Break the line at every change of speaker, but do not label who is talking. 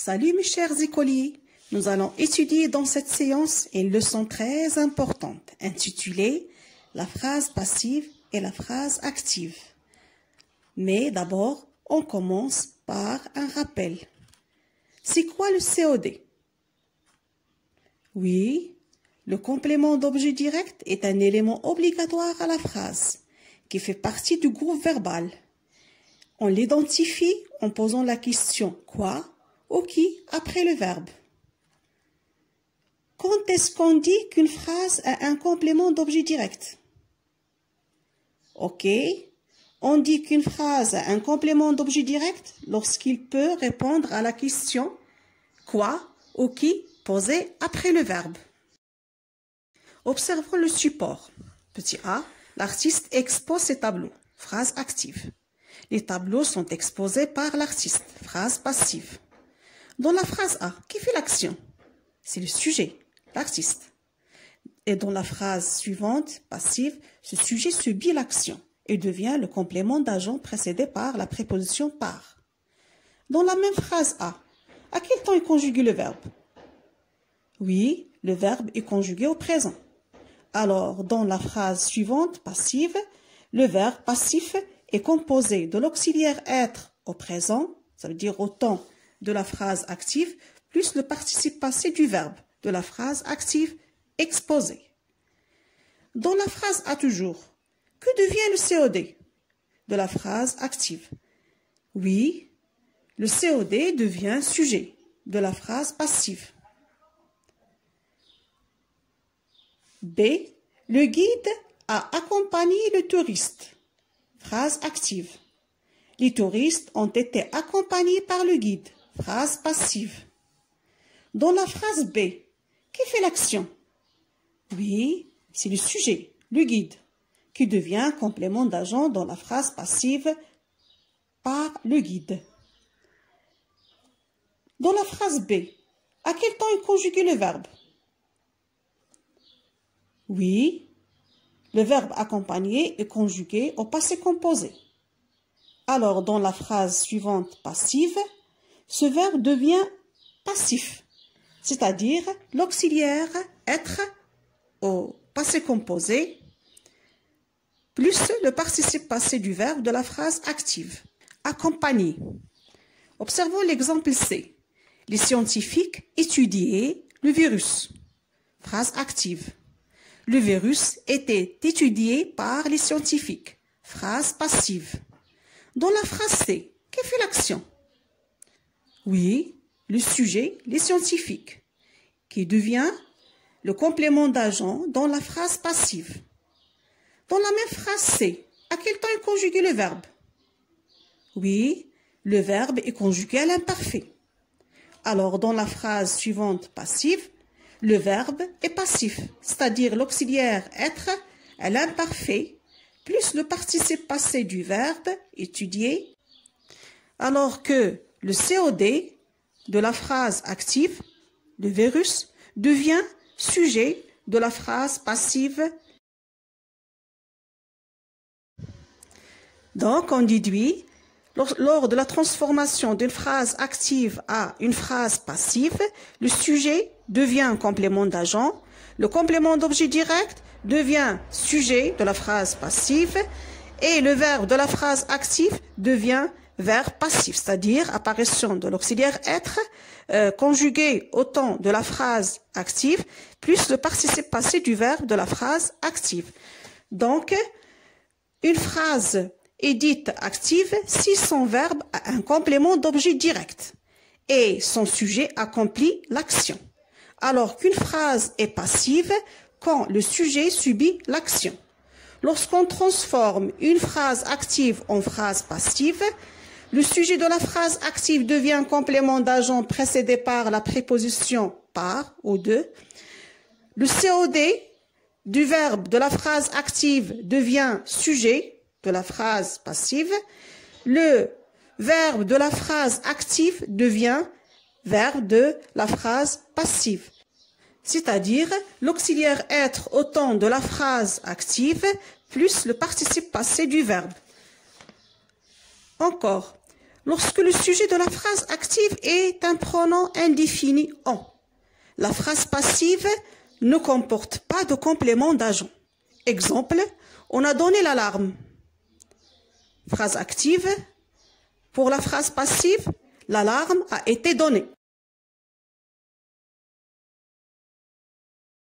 Salut mes chers écoliers, nous allons étudier dans cette séance une leçon très importante intitulée « La phrase passive et la phrase active ». Mais d'abord, on commence par un rappel. C'est quoi le COD? Oui, le complément d'objet direct est un élément obligatoire à la phrase qui fait partie du groupe verbal. On l'identifie en posant la question « quoi » ou « qui » après le verbe. Quand est-ce qu'on dit qu'une phrase a un complément d'objet direct? Ok, on dit qu'une phrase a un complément d'objet direct lorsqu'il peut répondre à la question « quoi » ou « qui » posée après le verbe. Observons le support. Petit a, l'artiste expose ses tableaux. Phrase active. Les tableaux sont exposés par l'artiste. Phrase passive. Dans la phrase A, qui fait l'action? C'est le sujet, l'artiste. Et dans la phrase suivante, passive, ce sujet subit l'action et devient le complément d'agent précédé par la préposition par. Dans la même phrase A, à quel temps est conjugué le verbe? Oui, le verbe est conjugué au présent. Alors, dans la phrase suivante, passive, le verbe passif est composé de l'auxiliaire être au présent, ça veut dire au temps de la phrase active, plus le participe passé du verbe de la phrase active exposée. Dans la phrase A toujours, que devient le COD de la phrase active? Oui, le COD devient sujet de la phrase passive. B. Le guide a accompagné le touriste. Phrase active. Les touristes ont été accompagnés par le guide. Phrase passive. Dans la phrase B, qui fait l'action? Oui, c'est le sujet, le guide, qui devient complément d'agent dans la phrase passive par le guide. Dans la phrase B, à quel temps est conjugué le verbe? Oui, le verbe accompagner est conjugué au passé composé. Alors, dans la phrase suivante passive, ce verbe devient passif, c'est-à-dire l'auxiliaire être au passé composé plus le participe passé du verbe de la phrase active. Accompagner. Observons l'exemple C. Les scientifiques étudiaient le virus. Phrase active. Le virus était étudié par les scientifiques. Phrase passive. Dans la phrase C, qui fait l'action? Oui, le sujet, les scientifiques, qui devient le complément d'agent dans la phrase passive. Dans la même phrase C, à quel temps est conjugué le verbe? Oui, le verbe est conjugué à l'imparfait. Alors, dans la phrase suivante passive, le verbe est passif, c'est-à-dire l'auxiliaire être à l'imparfait, plus le participe passé du verbe étudier, alors que le COD de la phrase active, le virus, devient sujet de la phrase passive. Donc, on déduit, lors de la transformation d'une phrase active à une phrase passive, le sujet devient un complément d'agent, le complément d'objet direct devient sujet de la phrase passive et le verbe de la phrase active devient verbe passif, c'est-à-dire apparition de l'auxiliaire être conjugué au temps de la phrase active plus le participe passé du verbe de la phrase active. Donc, une phrase est dite active si son verbe a un complément d'objet direct et son sujet accomplit l'action. Alors qu'une phrase est passive quand le sujet subit l'action. Lorsqu'on transforme une phrase active en phrase passive, le sujet de la phrase active devient un complément d'agent précédé par la préposition par ou de. Le COD du verbe de la phrase active devient sujet de la phrase passive. Le verbe de la phrase active devient verbe de la phrase passive, c'est-à-dire l'auxiliaire être au temps de la phrase active plus le participe passé du verbe. Encore, lorsque le sujet de la phrase active est un pronom indéfini « on ». La phrase passive ne comporte pas de complément d'agent. Exemple, on a donné l'alarme. Phrase active. Pour la phrase passive, l'alarme a été donnée.